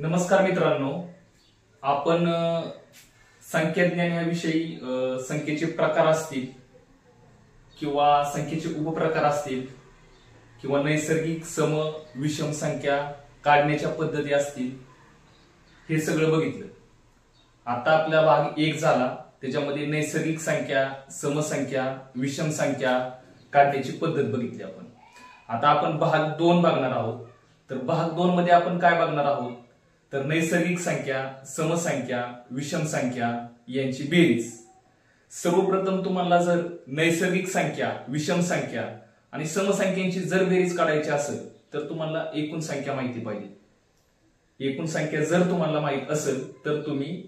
नमस्कार मित्रांनो, आपण संख्याज्ञान याविषयी संख्येचे प्रकार असतील किंवा संख्येचे उपप्रकार असतील किंवा नैसर्गिक सम विषम संख्या काढण्याच्या पद्धती असतील हे सगळं बघितलं। आता आपला भाग 1 झाला, त्याच्यामध्ये नैसर्गिक संख्या, समसंख्या, विषम संख्या काढण्याची पद्धत बघितली आपण। आता आपण भाग 2 बघणार आहोत। तर भाग 2 मध्ये आपण काय बघणार आहोत तर नैसर्गिक संख्या, समसंख्या, विषम संख्या यांची बेरीज। सर्वप्रथम तुम्हाला जर नैसर्गिक संख्या, विषम संख्या आणि समसंख्यांची जर बेरीज काढायची असेल तर तुम्हाला एकूण संख्या माहिती पाहिजे। एकूण संख्या जर तुम्हाला माहित असेल तर तुम्ही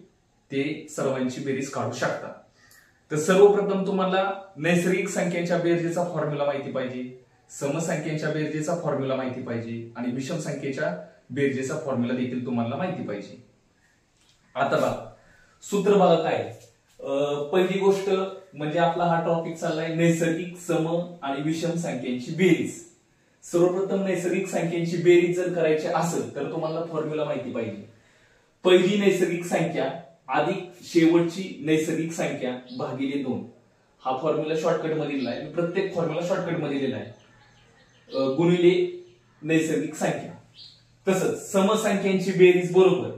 ते सर्वांची बेरीज काढू शकता। तर सर्वप्रथम तुम्हाला नैसर्गिक संख्यांच्या बेरजेचा फॉर्म्युला माहिती पाहिजे, समसंख्यांच्या बेरजेचा फॉर्म्युला माहिती पाहिजे आणि विषम संख्येच्या बेरजेचा फॉर्म्युला देखील तुम्हाला माहिती पाहिजे। आता बघा, सूत्र बघा काय। पहिली गोष्ट म्हणजे आपला हा टॉपिक चाललाय नैसर्गिक सम आणि विषम संख्यांची बेरीज। सर्वप्रथम नैसर्गिक संख्यांची बेरीज जर करायची असेल तर तुम्हाला फॉर्म्युला माहिती पाहिजे। पहिली नैसर्गिक संख्या अधिक शेवटची नैसर्गिक संख्या भागिले 2। हा फॉर्म्युला शॉर्टकट मध्ये दिलाय, मी प्रत्येक फॉर्म्युला शॉर्टकट मध्ये दिलाय। गुणिले नैसर्गिक संख्या। तसंच समसंख्यांची बेरीज बरोबर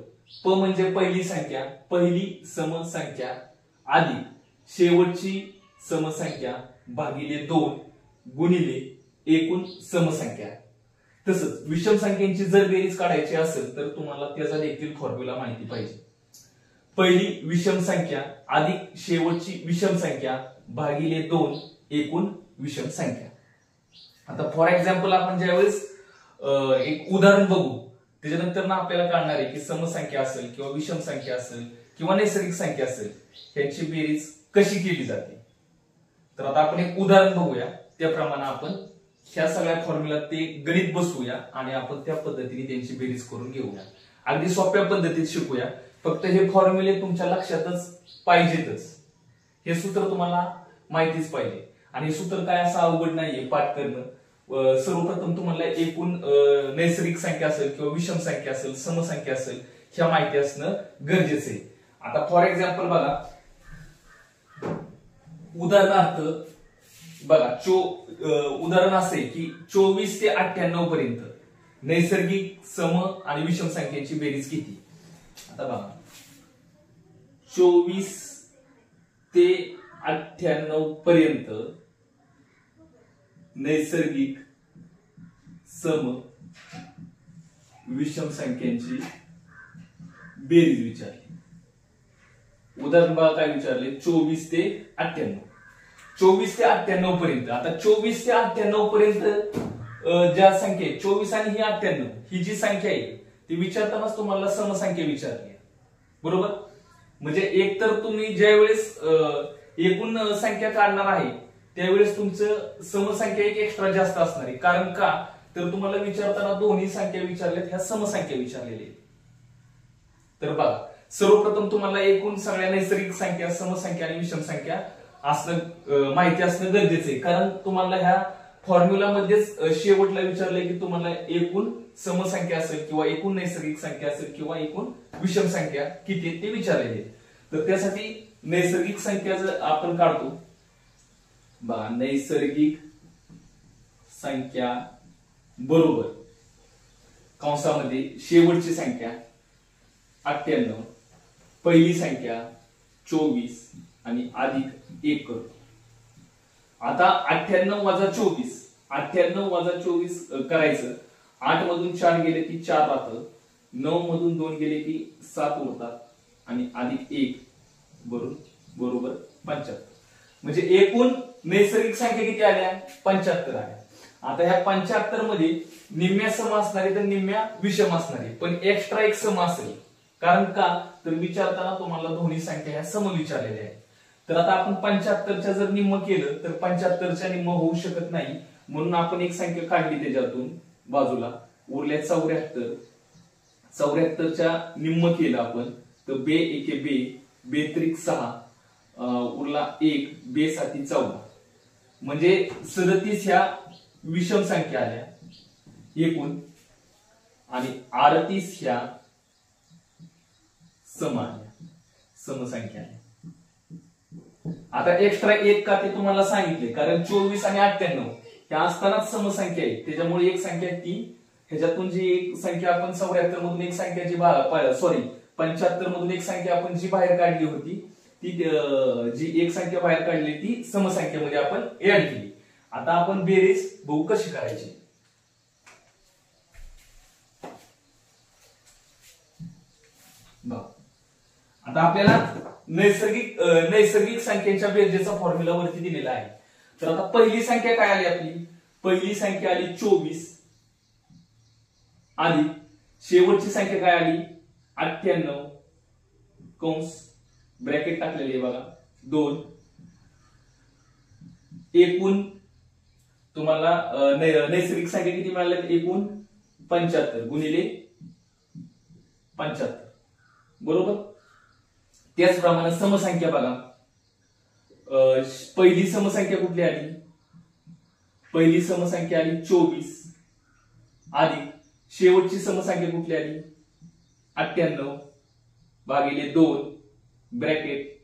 प म्हणजे पहिली संख्या, पहिली समसंख्या अधिक शेवटची समसंख्या भागिले 2 गुणिले एकूण समसंख्या। तसंच विषम संख्यांची जर बेरीज काढायची असेल तर तुम्हाला त्याचा देखील फॉर्म्युला माहिती पाहिजे। पहिली विषम संख्या अधिक शेवटची विषम संख्या भागिले 2 एकूण विषम संख्या। आता फॉर एक्झाम्पल आपण ज्यावेळेस एक उदाहरण बघू त्याच्यानंतर ना आपल्याला कळणार आहे की समसंख्या असेल किंवा विषम संख्या असेल किंवा नैसर्गिक संख्या असेल त्यांची बेरीज कशी केली जाते। तर आता आपण एक उदाहरण बघूया, त्याप्रमाणे आपण ह्या सगळ्या फॉर्म्युला ते गणित बसवूया आणि आपण त्या पद्धतीने त्यांची बेरीज करून घेऊया। अगदी सोप्या पद्धतीत शिकूया, फक्त हे फॉर्म्युले तुमच्या लक्षातच पाहिजेतच। हे सूत्र तुम्हाला माहितीच पाहिजे आणि हे सूत्र काय असं अवघड नाहीये पाठ करणं। सर्वप्रथम तुम्हाला एकूण नैसर्गिक संख्या असेल किंवा विषम संख्या असेल, समसंख्या असेल ह्या माहिती असणं गरजेचं आहे। आता फॉर एक्झाम्पल बघा, उदाहरणार्थ बघा उदाहरण असे की 24 ते 98 पर्यंत नैसर्गिक सम आणि विषम संख्येची बेरीज किती। आता बघा 24 ते 98 पर्यंत नैसर्गिक सम विषम संख्यांची बेरीज विचारली। उदाहरण बघा काय विचारले, 24 ते 98। 24 ते 98 पर्यंत, आता 24 ते 98 पर्यंत ज्या संख्या 24 आणि ही 98 ही जी संख्या आहे ती विचारतानाच तुम्हाला समसंख्या विचारली, बरोबर। म्हणजे एक तर तुम्ही ज्यावेळेस एकूण संख्या काढणार आहे त्यावेळेस तुमचं समसंख्या एक एक्स्ट्रा जास्त असणार आहे। कारण का तर तुम्हाला विचारताना दोन्ही संख्या विचारल्यात, ह्या समसंख्या विचारलेल्या आहेत। तर बघा, सर्वप्रथम तुम्हाला एकूण सगळ्या नैसर्गिक संख्या, समसंख्या आणि विषम संख्या असणं माहिती असणं गरजेचं आहे। कारण तुम्हाला ह्या फॉर्म्युला मध्येच शेवटला विचारलंय की तुम्हाला एकूण समसंख्या असेल किंवा एकूण नैसर्गिक संख्या असेल किंवा एकूण विषम संख्या किती ते विचारलेले। तर त्यासाठी नैसर्गिक संख्या जर आपण काढतो बघा, नैसर्गिक संख्या बरोबर कंसामध्ये शेवटची संख्या 98, पहिली संख्या 24 आणि अधिक 1 करतो। आता 98 वजा 24, 98 वजा 24 करायचं। 8 मधून 4 गेले की 4 राहतं, 9 मधून 2 गेले की 7 उरतात आणि अधिक 1 बरोबर 75। म्हणजे एकूण नैसर्गिक संख्या किती आल्या, 75 आल्या। आता ह्या 75 मध्ये निम्म्या सम असणारे तर निम्म्या विषम असणारे, पण एक्स्ट्रा एक सम असेल। कारण का तर विचारताना तुम्हाला दोन्ही संख्या ह्या सम विचारलेल्या आहेत। तर आता आपण 75च्या जर निम्म केलं तर 75च्या निम्म होऊ शकत नाही, म्हणून आपण एक संख्या काढली त्याच्यातून बाजूला, उरल्या 74। 74च्या निम्म केलं आपण तर बे एके बे, बे त्रिक 6, उरला 1, बे साती 14, म्हणजे 37 ह्या विषम संख्या आल्या एकूण आणि 38 ह्या सम आल्या, समसंख्या आल्या. आता एक्स्ट्रा एक का ते तुम्हाला सांगितले, कारण 24 आणि 98 ह्या असतानाच समसंख्या आहे, त्याच्यामुळे एक संख्या ती ह्याच्यातून जी एक संख्या आपण 74 मधून एक संख्या जी 75 मधून एक संख्या आपण जी बाहेर काढली होती, ती जी एक संख्या बाहेर काढली ती समसंख्येमध्ये आपण ऍड केली. आता आपण बेरीज बघू कशी करायची. आता आपल्याला नैसर्गिक संख्येच्या बेरजेचा फॉर्म्युला वरती दिलेला आहे. तर आता पहिली संख्या काय आली आपली, पहिली संख्या आली 24 आली, शेवटची संख्या काय आली 98 कंस ब्रॅकेट टाकलेली आहे बघा 2. एकूण तुम्हाला नैसर्गिक संख्या किती मिळाल्या, एकूण 75 गुणिले 75 बरोबर. त्याचप्रमाणे समसंख्या बघा, पहिली समसंख्या कुठली आली, पहिली समसंख्या आली 24 आली, शेवटची समसंख्या कुठली आली 98 भागिले 2 ब्रॅकेट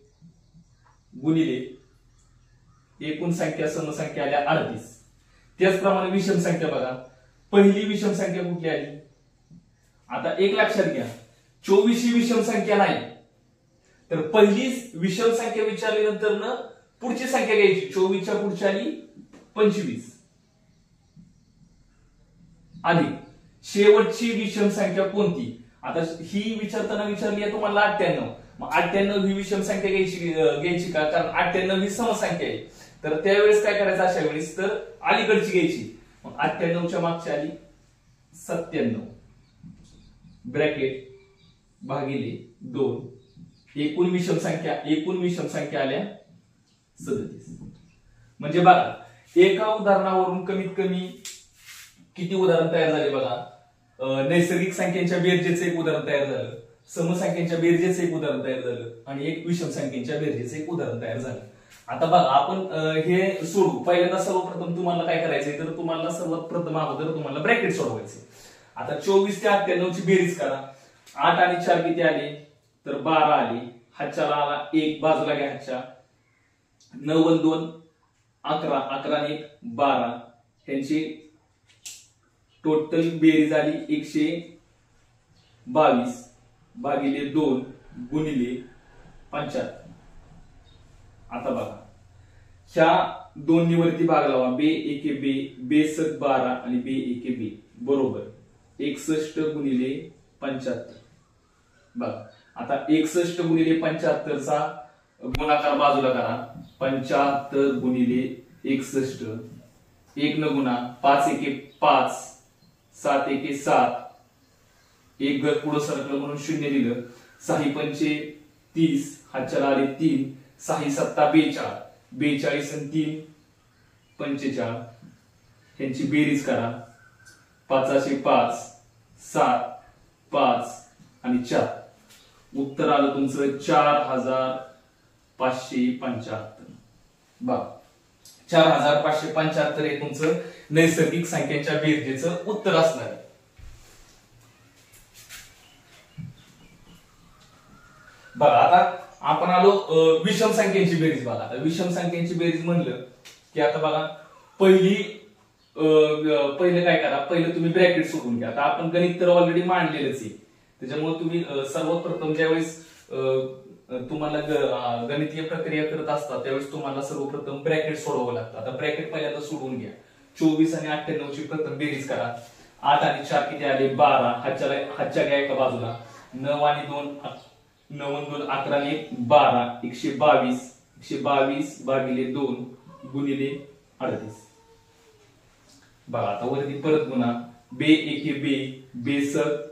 गुणिले एकूण संख्या समसंख्या आल्या 38. त्याचप्रमाणे विषम संख्या बघा, पहिली विषम संख्या कुठली आली. आता एक लक्षात घ्या, 24 ही विषम संख्या नाही, तर पहिली विषम संख्या विचारल्यानंतर ना पुढची संख्या घ्यायची. 24च्या पुढची आली 25 आली, शेवटची विषम संख्या कोणती. आता ही विचारताना विचारली आहे तुम्हाला 98, मग 98 ही विषम संख्या घ्यायची का, कारण 98 ही समसंख्या आहे. तर त्यावेळेस काय करायचं, अशा वेळेस तर अलीकडची घ्यायची. मग 98च्या मागची आली 97 ब्रॅकेट भागिले 2 एकूण विषम संख्या आल्या 37. म्हणजे बघा, एका उदाहरणावरून कमीत कमी किती उदाहरण तयार झाले बघा. नैसर्गिक संख्यांच्या बेरजेचं एक उदाहरण तयार झालं, समसंख्यांच्या बेरजेचं एक उदाहरण तयार झालं, आणि एक विषम संख्येच्या बेरजेचं एक उदाहरण तयार झालं. आता बघा, आपण हे सोडू. पहिल्यांदा सर्वप्रथम तुम्हाला काय करायचंय, तर तुम्हाला सर्वात प्रथम अगोदर तुम्हाला ब्रॅकेट सोडवायचे. आता 24 ते 98 ची बेरीज करा. 8 आणि 4 किती आले, तर 12 आली. हातच्याला आला 1, बाजूला घ्या हातच्या. 9 आणि 2 11, 11 आणि 1 12. त्यांची टोटल बेरीज आली 122 भागिले 2 गुणिले 75. आता बघा, ह्या दोन्ही वरती भाग लावा. बे एके बे, बे सक 12 आणि बे एके बे बरोबर 61 गुणिले 75. बघा, आता 61 गुणिले 75 चा गुणाकार बाजूला करा. 75 गुणिले 61, 1 न गुणा, 5 एके 5, 7 एके 7, एक घर पुढे सरकलं म्हणून 0 दिलं. 6 पंचे 30, हातच्याला आले 3, 6 7 42, 42 आणि 3 45. त्यांची बेरीज करा. 5 5, 7, 5 आणि 4. उत्तर आलं तुमचं 4575. बघा, 4575 हे तुमचं नैसर्गिक संख्यांच्या बेरजेचं उत्तर असणार आहे. बघा, आता आपण आलो विषम संख्यांची बेरीज. बघा, आता विषम संख्यांची बेरीज म्हणलं की आता बघा, पहिलं काय करा, पहिलं तुम्ही ब्रॅकेट सोडून घ्या. आता आपण गणित तर ऑलरेडी मांडलेलंच आहे, त्याच्यामुळे तुम्ही सर्वप्रथम ज्यावेळेस तुम्हाला गणितीय प्रक्रिया करत असतात त्यावेळेस तुम्हाला सर्वप्रथम ब्रॅकेट सोडवावं लागतं. आता ब्रॅकेट पहिल्यांदा सोडून घ्या. 24 आणि 98 ची प्रथम बेरीज करा. 8 आणि 4 किती आले 12, हातच्या घ्या एका बाजूला. 9 आणि 2 9 आणि 2 11 आणि 1 12, 122, 122 भागिले 2 गुणिले 38. बघा, आता वरती परत गुणा. बे एके बे, बेसक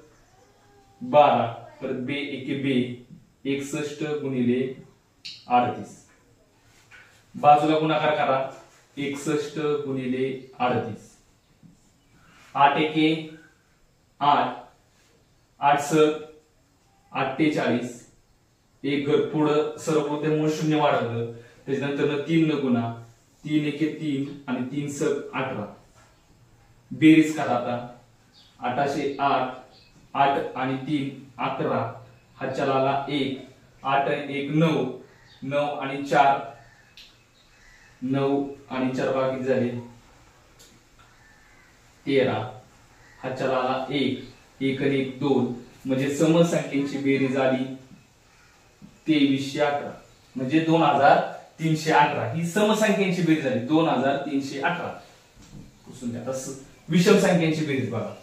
12 परत बे एके बे 61 गुणिले 38. बाजूला गुणाकार करा. 61 गुणिले 38. 8 एके 8, 8 सक 48. एक घर पुढं सरकलो त्यामुळे 0 वाढवलं. त्याच्यानंतर 3 न गुणा. 3 एके 3 आणि 3 सक 18. बेरीज करा. आता 8 8, 8 आणि 3 11, हातच्याला आला 1, 8 आणि 1 9, 9 आणि 4, 9 आणि 4 बाकी झाले 13, हातच्याला आला 1, 1 आणि 1 2, म्हणजे समसंख्येची बेरीज आली 2318, म्हणजे 2318 ही समसंख्येची बेरीज झाली 2318. पुसून द्या. आता विषम संख्यांची बेरीज बघा.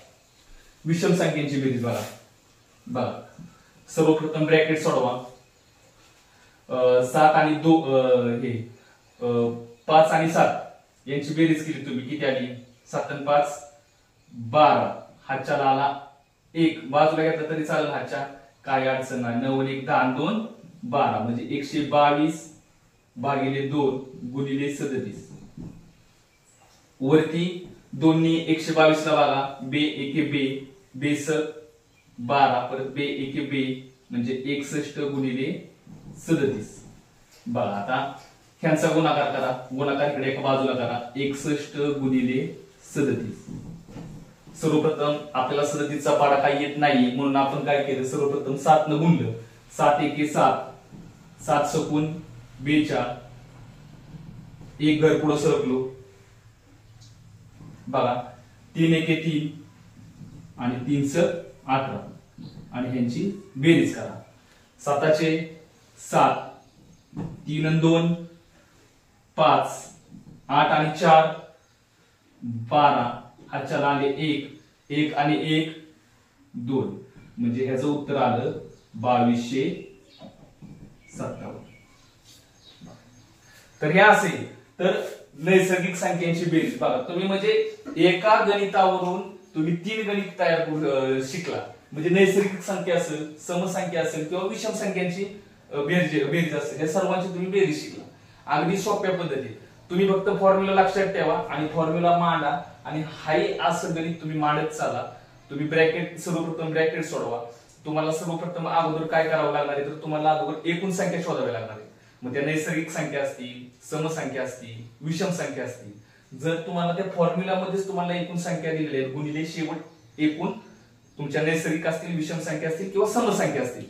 विषम संख्यांची बेरीज बघा. सर्वप्रथम ब्रॅकेट सोडवा. 7 आणि 2 हे 5 आणि 7 यांची बेरीज केली तुम्ही, किती आली? 7 आणि 5 12, हातच्याला आला 1, बाजूला घेतला तरी चालेल हातच्या, काय अडचण नाही. 9 आणि 1 10 आणि 2 12, म्हणजे 122 भागिले 2 गुणिले 37. वरती 2 नी 122 ला बघा, बे एके बे, बेस 12 परत बे एके बे, म्हणजे 61 गुणिले 37. बघा आता ह्यांचा गुणाकार करा. गुणाकार इकडे एका बाजूला करा. 61 गुणिले 37. सर्वप्रथम आपल्याला 37 चा पाडा काही येत नाही, म्हणून आपण काय केलं, सर्वप्रथम 7 न गुणलं. 7 एके 7, 7 सकून 42, एक घर पुढे सरकलो. बघा 3 एके 3 आणि 3 च 18, आणि ह्यांची बेरीज करा. 7चे 7, 3 आणि 2 5, 8 आणि 4 12, हातच्याला आले 1, 1 आणि 1 2, म्हणजे ह्याचं उत्तर आलं 2257. तर हे असे तर नैसर्गिक संख्यांची बेरीज बघा. तुम्ही म्हणजे एका गणितावरून तुम्ही 3 गणित तयार शिकला, म्हणजे नैसर्गिक संख्या असेल, समसंख्या असेल किंवा विषम संख्यांची बेरीज असेल, या सर्वांची तुम्ही बेरीज शिकला अगदी सोप्या पद्धतीत. तुम्ही फक्त फॉर्म्युला लक्षात ठेवा आणि फॉर्म्युला मांडा, आणि हाई असं गणित तुम्ही मांडत चाला. तुम्ही ब्रॅकेट सर्वप्रथम ब्रॅकेट सोडवा. तुम्हाला सर्वप्रथम अगोदर काय करावं लागणार आहे, तर तुम्हाला अगोदर एकूण संख्या शोधावी लागणार आहे. मग त्या नैसर्गिक संख्या असतील, समसंख्या असतील, विषम संख्या असतील. जर तुम्हाला त्या फॉर्म्युला मध्येच तुम्हाला एकूण संख्या दिलेल्या आहेत, गुणिले शेवट एकूण तुमच्या नैसर्गिक असतील, विषम संख्या असतील किंवा समसंख्या असतील,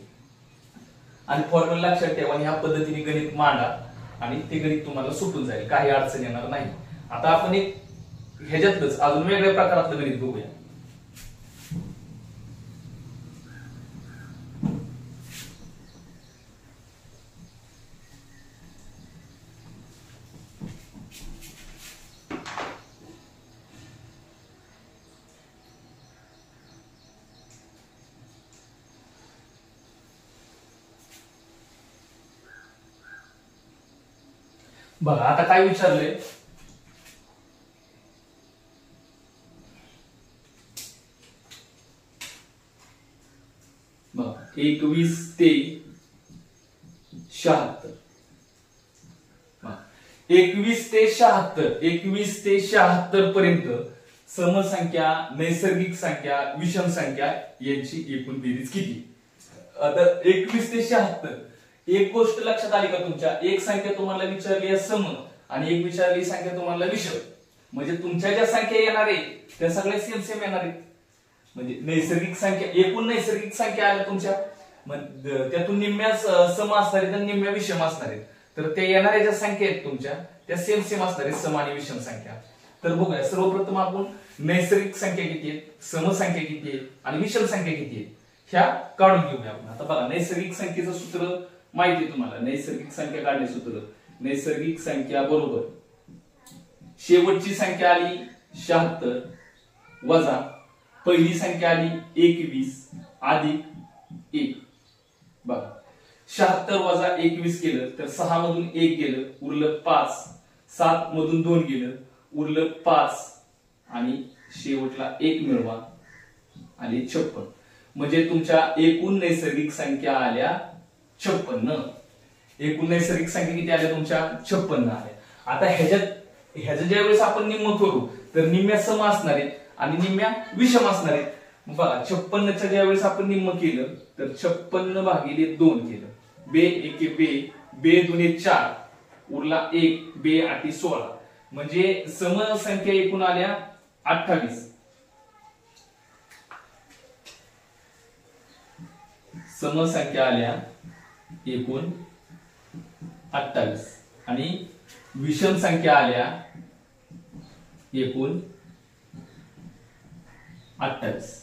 आणि फॉर्म्युला लक्षात ठेवा आणि ह्या पद्धतीने गणित मांडा, आणि ते गणित तुम्हाला सुटून जाईल, काही अडचण येणार नाही. आता आपण एक ह्याच्यातच अजून वेगळ्या प्रकारातलं गणित बघूया. बघा आता काय विचारलंय, बघा 21 ते 76. 21 ते 76, 21 ते 76 पर्यंत समसंख्या, नैसर्गिक संख्या, विषम संख्या यांची एकूण बेरीज किती? आता 21 ते 76 एक गोष्ट लक्षात आली का तुमच्या, एक संख्या तुम्हाला विचारली आहे सम आणि एक विचारली संख्या तुम्हाला विषम, म्हणजे तुमच्या ज्या संख्या येणार आहे त्या सगळ्या सेम सेम येणार आहेत. म्हणजे नैसर्गिक संख्या, एकूण नैसर्गिक संख्या आल्या तुमच्या, त्यातून निम्म्या सम असणार आहेत आणि निम्म्या विषम असणार आहेत. तर त्या येणाऱ्या ज्या संख्या आहेत तुमच्या त्या सेम सेम असणार आहेत, सम आणि विषम संख्या. तर बघूया सर्वप्रथम आपण नैसर्गिक संख्या किती आहेत, समसंख्या किती आहेत आणि विषम संख्या किती आहेत ह्या काढून घेऊया आपण. आता बघा नैसर्गिक संख्येचं सूत्र माहिती आहे तुम्हाला. नैसर्गिक संख्या काढणे सूत्र, नैसर्गिक संख्या बरोबर शेवटची संख्या आली 76 वजा पहिली संख्या आली 21 अधिक 1. बघा 76 वजा 21 केलं तर 6 मधून 1 गेलं उरलं 5, 7 मधून 2 गेलं उरलं 5, आणि शेवटला 1 मिळवा आली 56. म्हणजे तुमच्या एकूण नैसर्गिक संख्या आल्या 56. एकूण नैसर्गिक संख्या किती आल्या तुमच्या? 56 आल्या. आता ह्याचं ज्यावेळेस आपण निम्म करू तर निम्म्या सम असणार आहेत आणि निम्म्या विषम असणार आहेत. बघा 56च्या ज्यावेळेस आपण निम्म केलं तर 56 भागिले 2 केलं, बे एके बे, बे दुने 4 उरला 1, बे आठी 16, म्हणजे सम संख्या एकूण आल्या 28. समसंख्या आल्या एकूण 28 आणि विषम संख्या आल्या एकूण 28.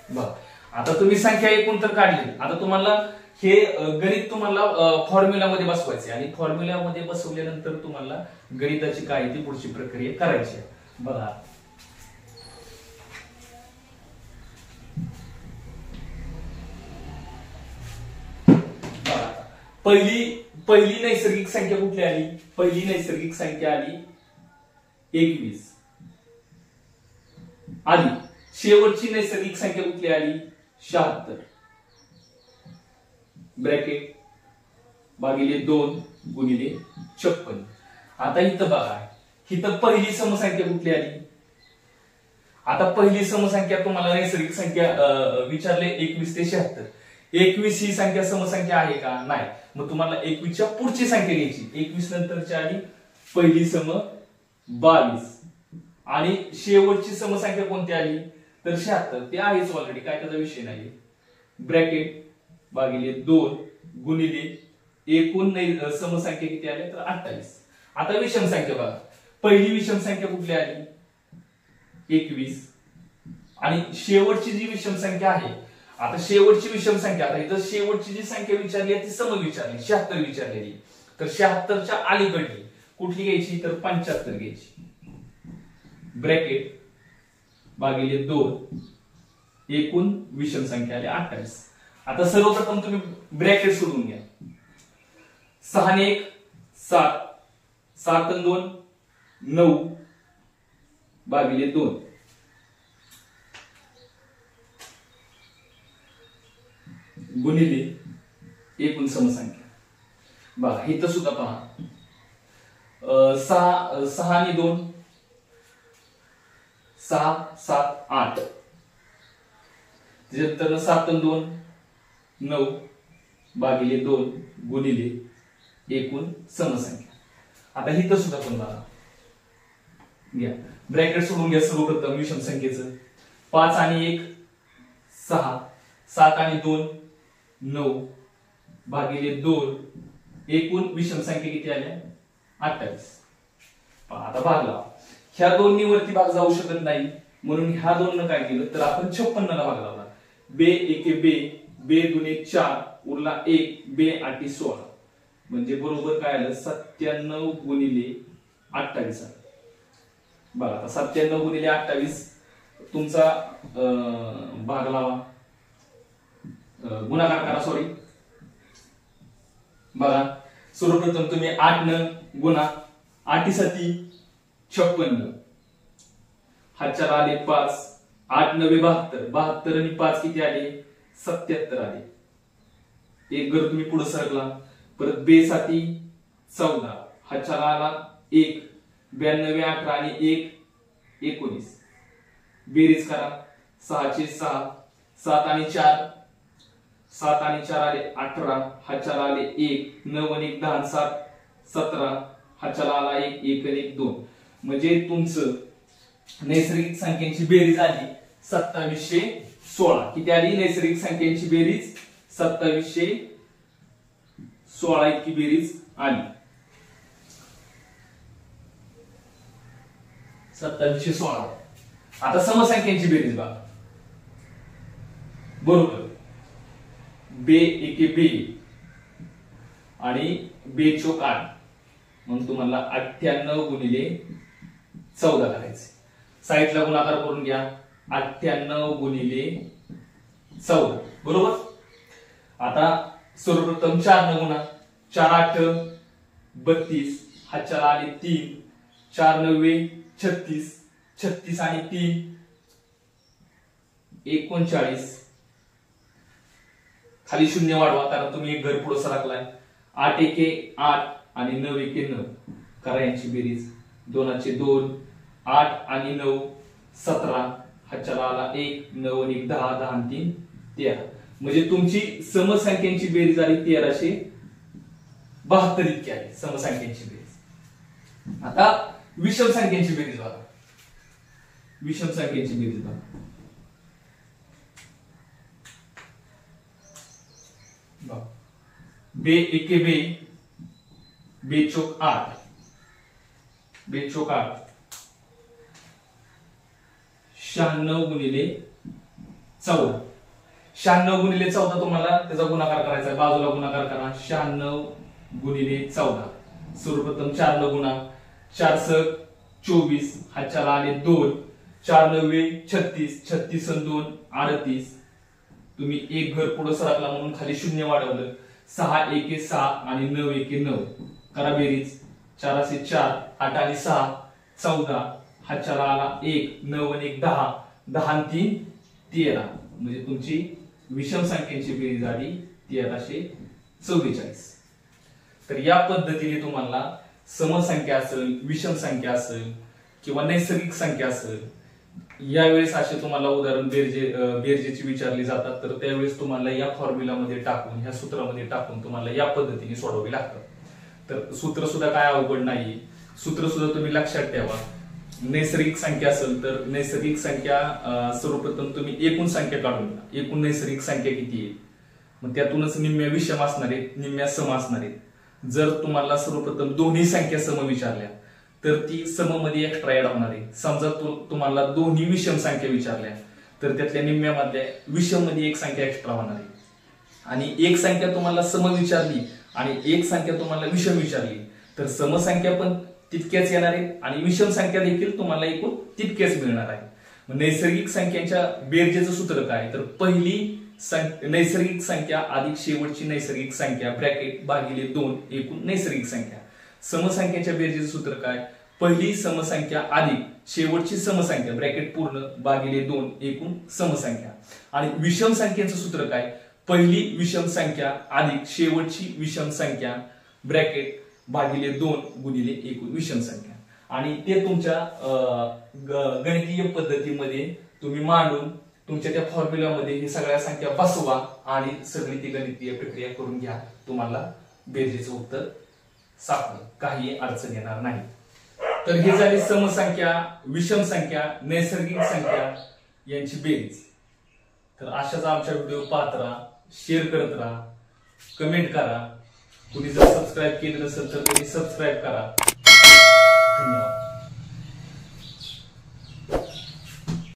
बघ आता तुम्ही संख्या एकूण तर काढली. आता तुम्हाला हे गणित तुम्हाला फॉर्म्युला मध्ये बसवायचे आणि फॉर्म्युला मध्ये बसवल्यानंतर तुम्हाला गणिताची काय ती पुढची प्रक्रिया करायची आहे. बघा पहिली नैसर्गिक संख्या कुठली आली? पहिली नैसर्गिक संख्या आली 21 आली. शेवटची नैसर्गिक संख्या कुठली आली? 76 ब्रॅकेट भागिले 2 गुणिले 56. आता इथं बघा, इथं पहिली समसंख्या कुठली आली? आता पहिली समसंख्या तुम्हाला नैसर्गिक संख्या विचारले 21 ते 76. 21 ही संख्या समसंख्या आहे का? नाही. मग तुम्हाला 21 च्या पुढची संख्या घ्यायची. 21 नंतरची आली पहिली सम 22 आणि शेवटची समसंख्या कोणती आली? तर 76. ते आहेच ऑलरेडी, काय त्याचा विषय नाही. ब्रॅकेट भागिले 2 गुणिले एकूण समसंख्या किती आल्या? तर 28. आता विषम संख्या बघा, पहिली विषम संख्या कुठली आली? 21 आणि शेवटची जी विषम संख्या आहे, आता शेवटची विषम संख्या, आता इथं शेवटची जी संख्या विचारली आहे ती सम विचारली, 76 विचारलेली. तर 76च्या अलीकडली कुठली घ्यायची? तर 75 घ्यायची. ब्रॅकेट भागिले 2 एकूण विषम संख्या आली 28. आता सर्वप्रथम तुम्ही ब्रॅकेट सोडून घ्या. 6 आणि 1 7, 7 आणि 2 9 भागिले 2 गुणिले एकूण समसंख्या. बघा इथं सुद्धा पहा, 6 आणि 2 6 7 8, त्याच्यानंतर 7 आणि 2 9 भागिले 2 गुणिले एकूण समसंख्या. आता इथं सुद्धा पण बघा, घ्या ब्रॅकेट सोडून घ्या सर्वप्रथम विषम संख्येचं. 5 आणि 1 6, 7 आणि 2 9 भागिले 2 एकूण विषम संख्या किती आल्या? 28. आता भाग लावा. ह्या दोन्ही वरती भाग जाऊ शकत नाही म्हणून ह्या दोन काय केलं तर आपण 56 ला भाग लावला. बे एके बे, बे दुने 4 उरला 1, बे 8 16 म्हणजे बरोबर काय आलं? 97 गुणिले 28. बघा आता 97 गुणिले 28 तुमचा भाग लावा, गुणाकार करा, सॉरी. बघा सर्वप्रथम तुम्ही 8 न गुणा, 8 7 56, हातच्या आले 5, 8 9 72, 72 आणि 5 किती आले? 77 आले. एक घर तुम्ही पुढे सरकला, परत बे 7 14, हातच्या आला 1, 92 18 आणि 1 19. बेरीज करा, 6 चे 6, 7 आणि 4 7 आणि 4 आले 18, हातच्या आले 1, 9 आणि 1 10 7 17, हातच्या आला 1 1 आणि 1 2 म्हणजे तुमचं नैसर्गिक संख्यांची बेरीज आली 2716. किती आली नैसर्गिक संख्यांची बेरीज? 2716 इतकी बेरीज आली. 2716. आता समसंख्यांची बेरीज बघा, बरोबर बे एके बे आणि बे चोक 8 म्हणून तुम्हाला 98 गुणिले 14 करायचे. साईडला गुणाकार करून घ्या, 98 गुणिले 14 बरोबर. आता सर्वप्रथम 4 न गुणा, 4 8 32, हातच्या आले 3, 4 9 36, 36 आणि 3 39, खाली शून्य वाढवा कारण तुम्ही एक घर पुढे सरकलाय. 8 एके 8 आणि 9 एके 9 करा यांची बेरीज. 2 चे 2, 8 आणि 9 17, हातच्या आला 1, 9 आणि 1 10, 10 आणि 3 13 म्हणजे तुमची समसंख्यांची बेरीज आली 1372 इतकी आहे समसंख्यांची बेरीज. आता विषम संख्यांची बेरीज बघा, विषम संख्यांची बेरीज बघा. बे एके बे, बे चौक 8, बे चौक 8, 96 गुणिले 14, 96 गुणिले 14 तुम्हाला त्याचा गुणाकार करायचा आहे, बाजूला गुणाकार करा, 96 गुणिले 14, सर्वप्रथम 4 न गुणा, 4 सक 24, हातच्याला आले 2, 4 9 36, 36 आणि 2 38, तुम्ही एक घर पुढे सरकला म्हणून खाली शून्य वाढवलं, 6 1 6 आणि 9 1 9, करा बेरीज, 4 असे 4, 8 आणि 6 14, हातच्याला आला 1, 9 आणि 1 10, 10 आणि 3 13, म्हणजे तुमची विषम संख्येची बेरीज आली 1344. तर या पद्धतीने तुम्हाला समसंख्या असेल, विषम संख्या असेल किंवा नैसर्गिक संख्या असेल, यावेळेस असे तुम्हाला उदाहरण बेरजेची विचारली जातात, तर त्यावेळेस तुम्हाला या फॉर्म्युलामध्ये टाकून, ह्या सूत्रामध्ये टाकून तुम्हाला या पद्धतीने सोडवावे लागतात. तर सूत्र सुद्धा काय अवघड नाही, सूत्र सुद्धा तुम्ही लक्षात ठेवा. नैसर्गिक संख्या असेल तर नैसर्गिक संख्या सर्वप्रथम तुम्ही एकूण संख्या काढून घ्या, एकूण नैसर्गिक संख्या किती आहे, मग त्यातूनच निम्म्या विषम असणार आहेत, निम्म्या सम असणार आहेत. जर तुम्हाला सर्वप्रथम दोन्ही संख्या सम विचारल्या तर ती सम मध्ये एक्स्ट्रा ऍड होणार आहे. समजा तुम्हाला दोन्ही विषम संख्या विचारल्या तर त्यातल्या निम्म्यामधल्या विषम मध्ये एक संख्या एक्स्ट्रा होणार आहे. आणि एक संख्या तुम्हाला सम विचारली आणि एक संख्या तुम्हाला विषम विचारली तर समसंख्या पण तितक्याच येणार आहे आणि विषम संख्या देखील तुम्हाला एकूण तितक्याच मिळणार आहे. नैसर्गिक संख्यांच्या बेरजेचं सूत्र काय, तर पहिली नैसर्गिक संख्या अधिक शेवटची नैसर्गिक संख्या ब्रॅकेट भागिले 2 एकूण नैसर्गिक संख्या. समसंख्येच्या बेरजेचं सूत्र काय, पहिली समसंख्या अधिक शेवटची समसंख्या ब्रॅकेट पूर्ण भागिले 2 एकूण समसंख्या. आणि विषम संख्येचं सूत्र काय, पहिली विषम संख्या अधिक शेवटची विषम संख्या ब्रॅकेट भागिले 2 गुणिले एकूण विषम संख्या. आणि ते तुमच्या गणितीय पद्धतीमध्ये तुम्ही मांडून तुमच्या त्या फॉर्म्युलामध्ये हे सगळ्या संख्या बसवा आणि सगळी ती गणितीय प्रक्रिया करून घ्या, तुम्हाला बेरजेचं उत्तर सापडेल, काही अडचण येणार नाही. तर हे झाली समसंख्या, विषम संख्या, नैसर्गिक संख्या यांची बेरीज. तर अशाच आमच्या व्हिडिओ पाहत राहा, शेअर करत राहा, कमेंट करा. कुणी जर सबस्क्राईब केलं नसेल तर तुम्ही सबस्क्राईब करा. धन्यवाद.